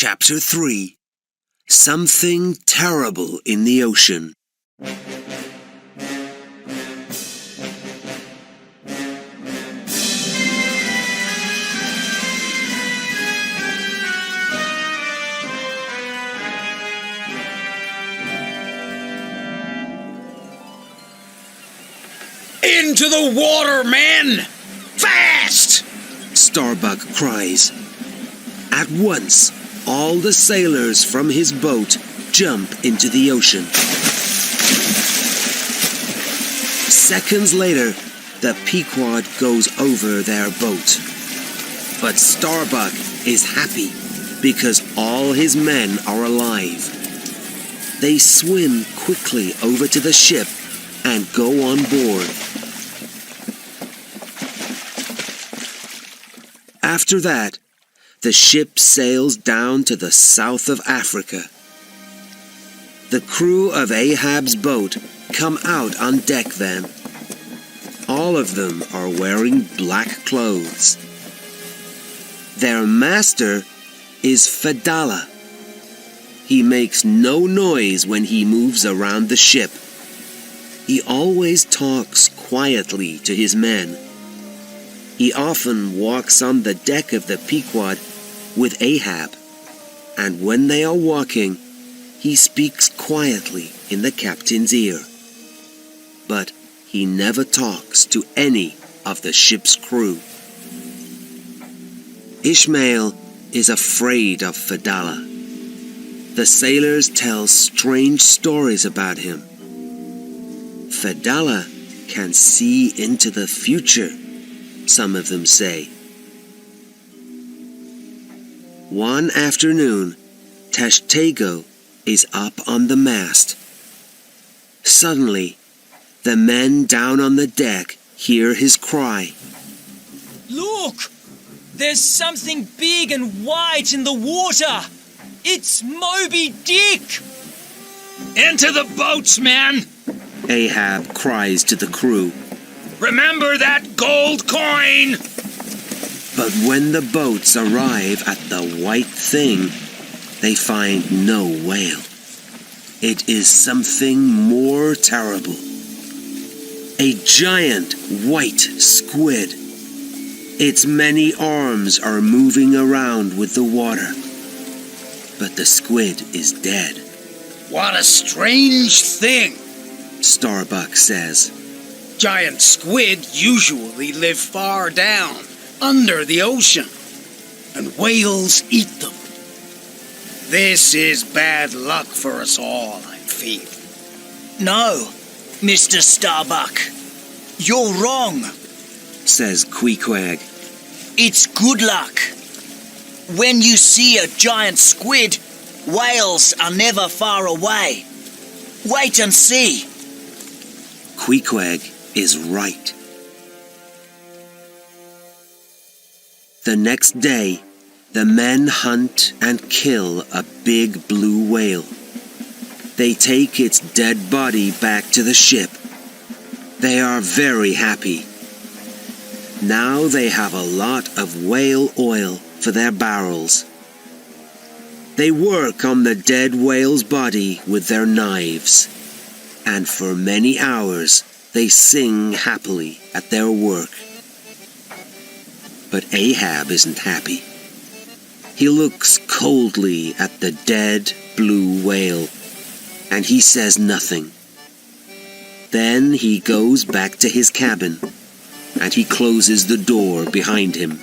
Chapter 3. Something Terrible in the Ocean. Into the water, men! Fast! Starbuck cries. At once, all the sailors from his boat jump into the ocean. Seconds later, the Pequod goes over their boat. But Starbuck is happy because all his men are alive. They swim quickly over to the ship and go on board. After that, the ship sails down to the south of Africa. The crew of Ahab's boat come out on deck then. All of them are wearing black clothes. Their master is Fedallah. He makes no noise when he moves around the ship. He always talks quietly to his men. He often walks on the deck of the Pequod with Ahab, and when they are walking, he speaks quietly in the captain's ear. But he never talks to any of the ship's crew. Ishmael is afraid of Fedallah. The sailors tell strange stories about him. Fedallah can see into the future, some of them say. One afternoon, Tashtego is up on the mast. Suddenly, the men down on the deck hear his cry. Look! There's something big and white in the water! It's Moby Dick! Into the boats, men! Ahab cries to the crew. Remember that gold coin! But when the boats arrive at the white thing, they find no whale. It is something more terrible. A giant white squid. Its many arms are moving around with the water. But the squid is dead. What a strange thing, Starbuck says. Giant squid usually live far down, under the ocean, and whales eat them. This is bad luck for us all, I'm feeling. No, Mr. Starbuck. You're wrong, says Queequeg. It's good luck. When you see a giant squid, whales are never far away. Wait and see. Queequeg is right. The next day, the men hunt and kill a big blue whale. They take its dead body back to the ship. They are very happy. Now they have a lot of whale oil for their barrels. They work on the dead whale's body with their knives, and for many hours they sing happily at their work. But Ahab isn't happy. He looks coldly at the dead blue whale, and he says nothing. Then he goes back to his cabin, and he closes the door behind him.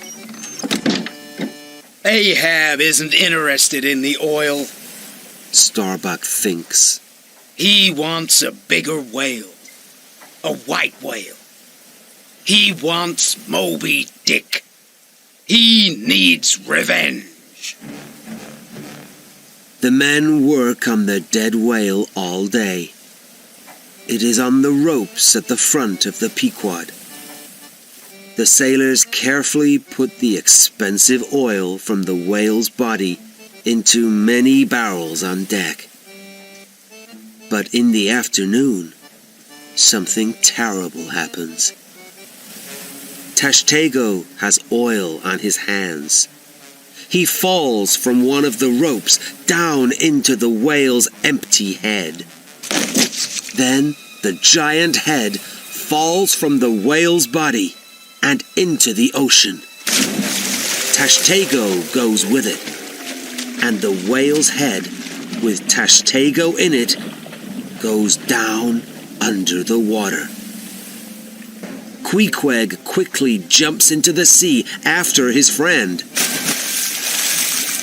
Ahab isn't interested in the oil. Starbuck thinks. He wants a bigger whale. A white whale. He wants Moby Dick. He needs revenge. The men work on the dead whale all day. It is on the ropes at the front of the Pequod. The sailors carefully put the expensive oil from the whale's body into many barrels on deck. But in the afternoon, something terrible happens. Tashtego has oil on his hands. he falls from one of the ropes down into the whale's empty head. Then the giant head falls from the whale's body and into the ocean. Tashtego goes with it, and the whale's head, with Tashtego in it, goes down under the water. Queequeg quickly jumps into the sea after his friend.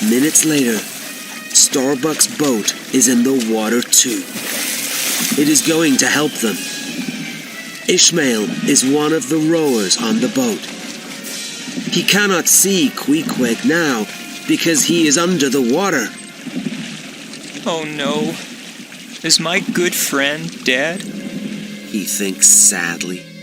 Minutes later, Starbuck's boat is in the water too. It is going to help them. Ishmael is one of the rowers on the boat. He cannot see Queequeg now because he is under the water. Oh no. Is my good friend dead? He thinks sadly.